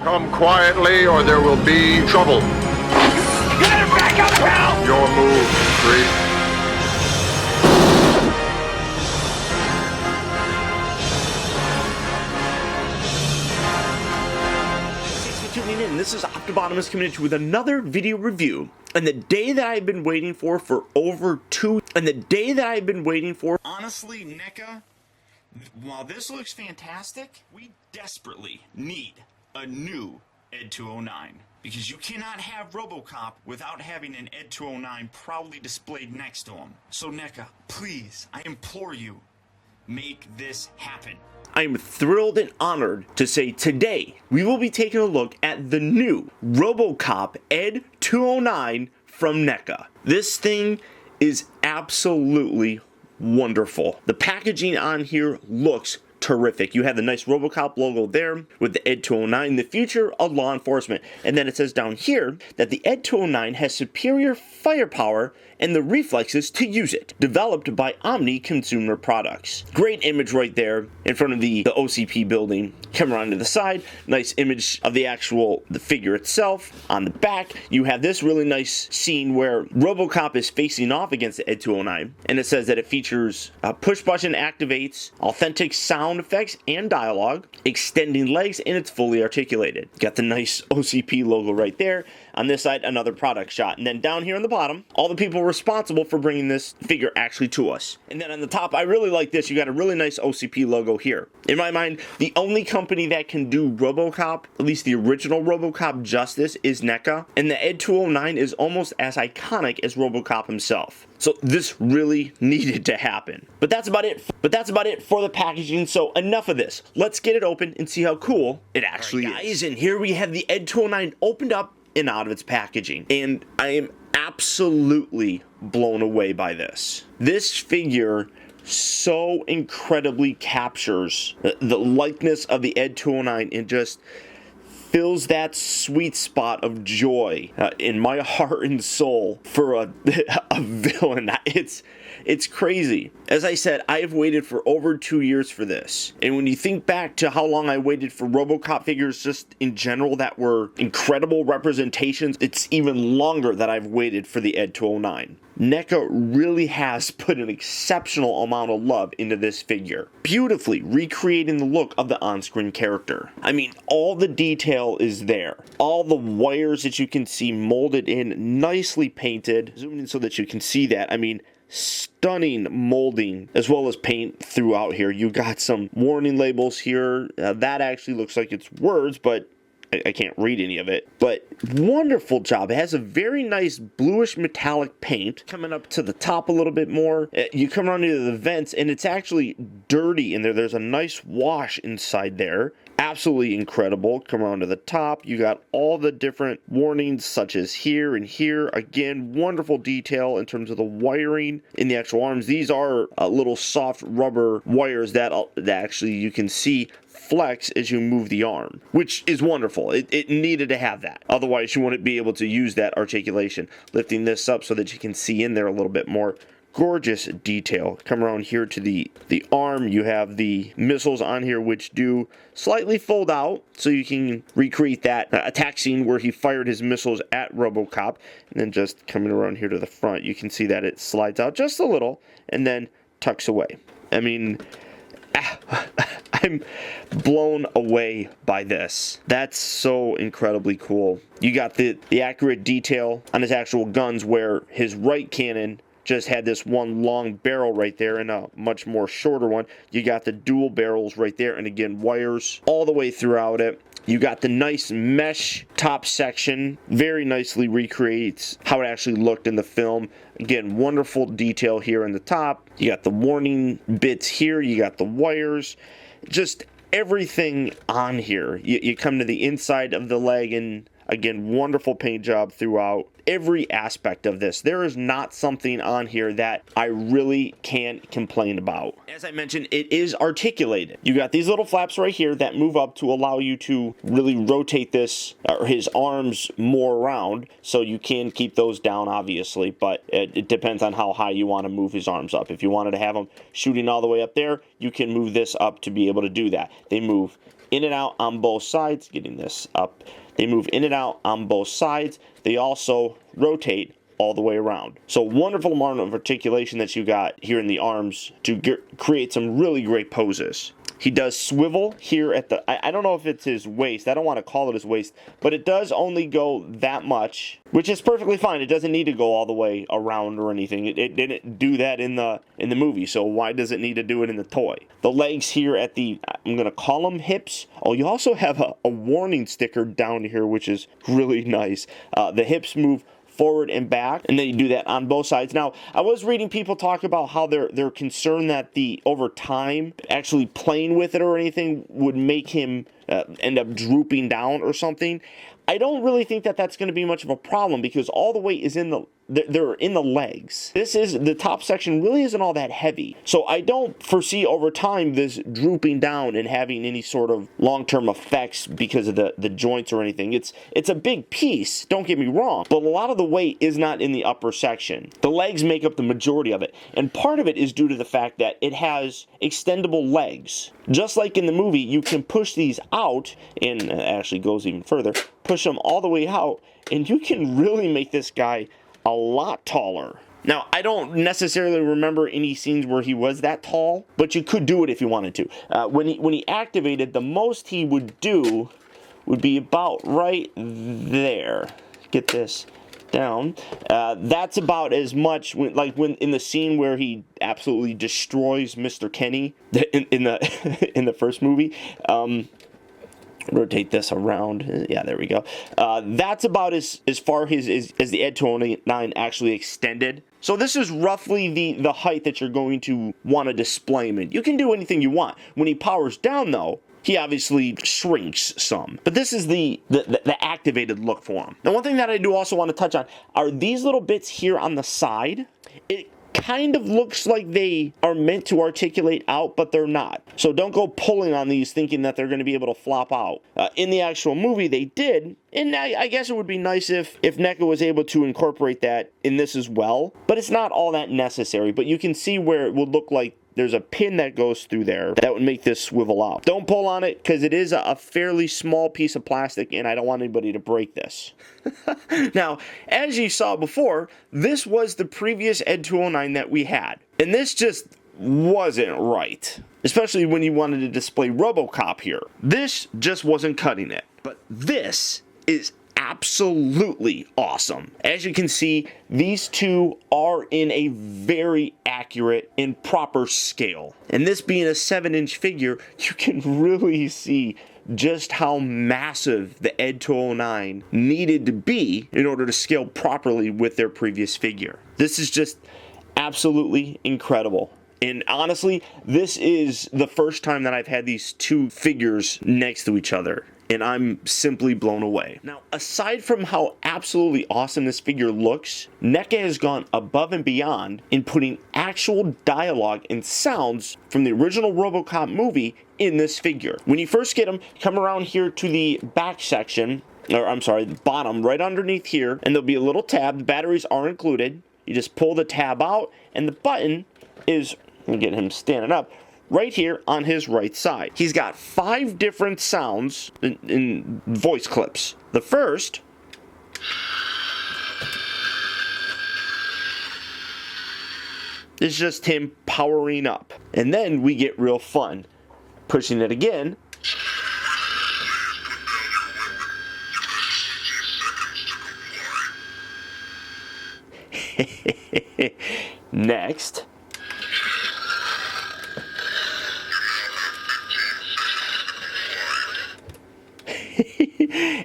Come quietly or there will be trouble. You better back up, pal! Your move, Creep. Thanks for tuning in. This is Optibotimus coming at you with another video review. And the day that I've been waiting for over Honestly, NECA, while this looks fantastic, we desperately need a new ED-209. Because you cannot have Robocop without having an ED-209 proudly displayed next to him. So NECA, please, I implore you, make this happen. I am thrilled and honored to say today we will be taking a look at the new Robocop ED-209 from NECA. This thing is absolutely wonderful. The packaging on here looks terrific. You have the nice Robocop logo there with the ED-209, the future of law enforcement. And then it says down here that the ED-209 has superior firepower and the reflexes to use it. Developed by Omni Consumer Products. Great image right there in front of the OCP building. Come around to the side. Nice image of the figure itself. On the back, you have this really nice scene where Robocop is facing off against the ED-209. And it says that it features push button activates, authentic sound effects and dialogue, extending legs, and it's fully articulated. Got the nice OCP logo right there. On this side, another product shot. And then down here on the bottom, all the people responsible for bringing this figure actually to us. And then on the top, I really like this. You got a really nice OCP logo here. In my mind, the only company that can do Robocop, at least the original Robocop justice, is NECA. And the ED-209 is almost as iconic as Robocop himself. So this really needed to happen. But that's about it. For the packaging. So enough of this. Let's get it open and see how cool it actually is. And here we have the ED-209 opened up and out of its packaging. And I am absolutely blown away by this. This figure so incredibly captures the likeness of the ED-209 and just fills that sweet spot of joy in my heart and soul for a villain. It's crazy. As I said, I have waited for over 2 years for this. And when you think back to how long I waited for Robocop figures just in general that were incredible representations, it's even longer that I've waited for the ED-209. NECA really has put an exceptional amount of love into this figure, beautifully recreating the look of the on-screen character. I mean, all the detail is there. All the wires that you can see molded in, nicely painted. Zoom in so that you can see that. I mean, stunning molding as well as paint throughout here. You got some warning labels here. That actually looks like it's words, but I can't read any of it. But wonderful job. It has a very nice bluish metallic paint. Coming up to the top a little bit more. You come around into the vents and it's actually dirty in there. There's a nice wash inside there. Absolutely incredible. Come around to the top. You got all the different warnings such as here and here. Again, wonderful detail in terms of the wiring in the actual arms. These are little soft rubber wires that actually you can see flex as you move the arm, which is wonderful. It needed to have that. Otherwise, you wouldn't be able to use that articulation. Lifting this up so that you can see in there a little bit more. Gorgeous detail. Come around here to the arm. You have the missiles on here which do slightly fold out so you can recreate that attack scene where he fired his missiles at Robocop. And then just coming around here to the front, you can see that it slides out just a little and then tucks away. I mean, I'm blown away by this. That's so incredibly cool. You got the accurate detail on his actual guns where his right cannon just had this one long barrel right there and a much more shorter one. You got the dual barrels right there, and again, wires all the way throughout it. You got the nice mesh top section, very nicely recreates how it actually looked in the film. Again, wonderful detail here in the top. You got the warning bits here, you got the wires, just everything on here. You come to the inside of the leg and again, wonderful paint job throughout. every aspect of this. There is not something on here that I really can't complain about. As I mentioned, it is articulated. You got these little flaps right here that move up to allow you to really rotate this, or his arms more around, so you can keep those down, obviously, but it depends on how high you want to move his arms up. If you wanted to have them shooting all the way up there, you can move this up to be able to do that. They move in and out on both sides. Getting this up. They move in and out on both sides. They also rotate all the way around. So wonderful amount of articulation that you got here in the arms to create some really great poses. He does swivel here at the, I don't know if it's his waist. I don't want to call it his waist, but it does only go that much, which is perfectly fine. It doesn't need to go all the way around or anything. It didn't do that in the movie, so why does it need to do it in the toy? The legs here at the, I'm going to call them hips. Oh, you also have a warning sticker down here, which is really nice. The hips move forward and back, and then you do that on both sides. Now, I was reading people talk about how they're concerned that over time, actually playing with it or anything would make him end up drooping down or something. I don't really think that that's going to be much of a problem because all the weight is they're in the legs. The top section really isn't all that heavy. So I don't foresee over time this drooping down and having any sort of long-term effects because of the joints or anything. It's a big piece, don't get me wrong, but a lot of the weight is not in the upper section. The legs make up the majority of it, and part of it is due to the fact that it has extendable legs. Just like in the movie, you can push these out, and it actually goes even further, push them all the way out, and you can really make this guy a lot taller. Now, I don't necessarily remember any scenes where he was that tall, but you could do it if you wanted to. When he activated, the most he would do would be about right there. Get this down. That's about as much when in the scene where he absolutely destroys Mr. Kenny in the first movie. Rotate this around. Yeah, there we go. That's about as far as the ED-209 actually extended. So this is roughly the height that you're going to want to display him in. You can do anything you want. When he powers down, though, he obviously shrinks some. But this is the activated look for him. Now, one thing that I do also want to touch on are these little bits here on the side. It kind of looks like they are meant to articulate out, but they're not. So don't go pulling on these thinking that they're going to be able to flop out. In the actual movie, they did, and I guess it would be nice if NECA was able to incorporate that in this as well, but it's not all that necessary. But you can see where it would look like there's a pin that goes through there that would make this swivel out. Don't pull on it because it is a fairly small piece of plastic and I don't want anybody to break this. Now, as you saw before, this was the previous ED-209 that we had. And this just wasn't right. Especially when you wanted to display Robocop here. This just wasn't cutting it. But this is absolutely awesome. As you can see, these two are in a very accurate and proper scale. And this being a 7-inch figure, you can really see just how massive the ED-209 needed to be in order to scale properly with their previous figure. This is just absolutely incredible. And honestly, this is the first time that I've had these two figures next to each other. And I'm simply blown away. Now, aside from how absolutely awesome this figure looks, NECA has gone above and beyond in putting actual dialogue and sounds from the original Robocop movie in this figure. When you first get him, come around here to the back section, or I'm sorry, the bottom, right underneath here, and there'll be a little tab. The batteries are included. You just pull the tab out, and the button is, let me get him standing up, right here on his right side. He's got 5 different sounds in voice clips. The first is just him powering up. And then we get real fun. Pushing it again. Next.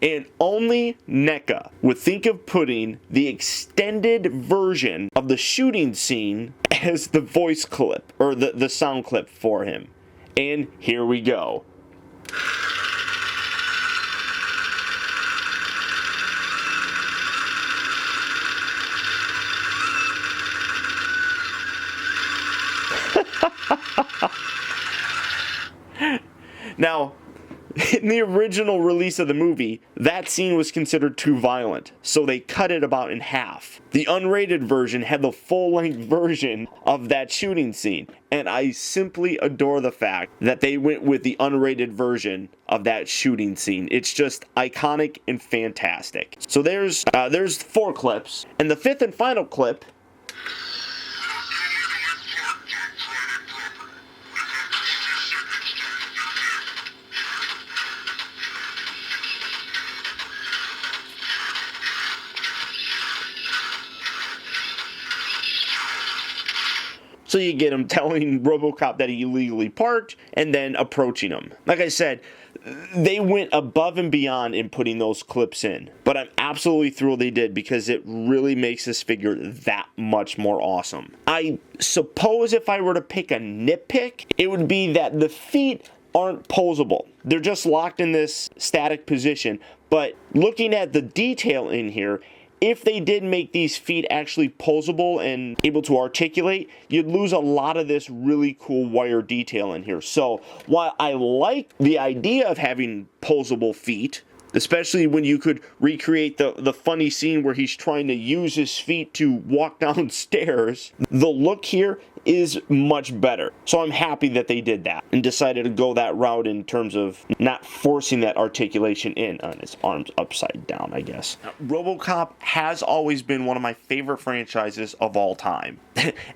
And only NECA would think of putting the extended version of the shooting scene as the voice clip, or the sound clip for him. And here we go. Now, In the original release of the movie, that scene was considered too violent, so they cut it about in half. The unrated version had the full-length version of that shooting scene, and I simply adore the fact that they went with the unrated version of that shooting scene. It's just iconic and fantastic. So there's 4 clips, and the 5th and final clip so you get him telling Robocop that he illegally parked and then approaching him. Like I said, they went above and beyond in putting those clips in. But I'm absolutely thrilled they did because it really makes this figure that much more awesome. I suppose if I were to pick a nitpick, it would be that the feet aren't posable. They're just locked in this static position. But looking at the detail in here, if they did make these feet actually posable and able to articulate, you'd lose a lot of this really cool wire detail in here. So while I like the idea of having posable feet, especially when you could recreate the funny scene where he's trying to use his feet to walk downstairs, the look here is much better. So I'm happy that they did that and decided to go that route in terms of not forcing that articulation in on his arms upside down, I guess. Now, Robocop has always been one of my favorite franchises of all time.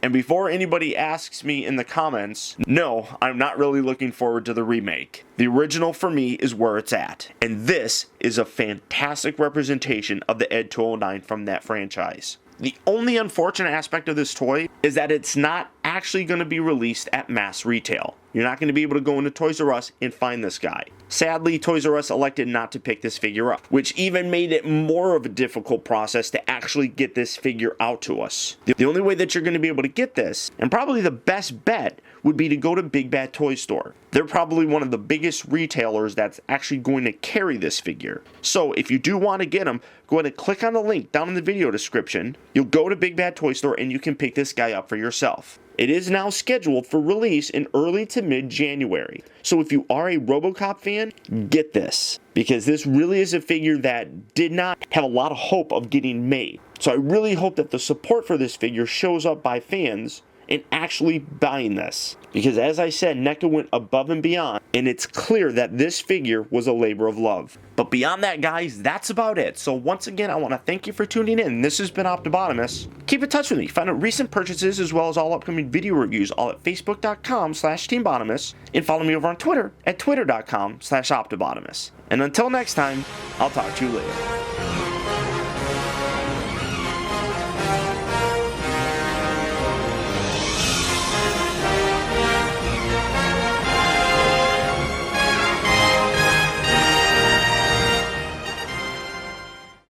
And before anybody asks me in the comments, no, I'm not really looking forward to the remake. The original for me is where it's at. And this is a fantastic representation of the ED-209 from that franchise. The only unfortunate aspect of this toy is that it's not actually going to be released at mass retail. You're not going to be able to go into Toys R Us and find this guy. Sadly, Toys R Us elected not to pick this figure up, which even made it more of a difficult process to actually get this figure out to us. The only way that you're going to be able to get this, and probably the best bet, would be to go to Big Bad Toy Store. They're probably one of the biggest retailers that's actually going to carry this figure. So if you do want to get them, go ahead and click on the link down in the video description. You'll go to Big Bad Toy Store and you can pick this guy up for yourself. It is now scheduled for release in early to mid-January. So if you are a Robocop fan, get this, because this really is a figure that did not have a lot of hope of getting made. So I really hope that the support for this figure shows up by fans and actually buying this. Because as I said, NECA went above and beyond, and it's clear that this figure was a labor of love. But beyond that, guys, that's about it. So once again, I want to thank you for tuning in. This has been Optibotimus. Keep in touch with me. Find out recent purchases as well as all upcoming video reviews all at facebook.com/teambotimus, and follow me over on Twitter at twitter.com/optibotimus. And until next time, I'll talk to you later.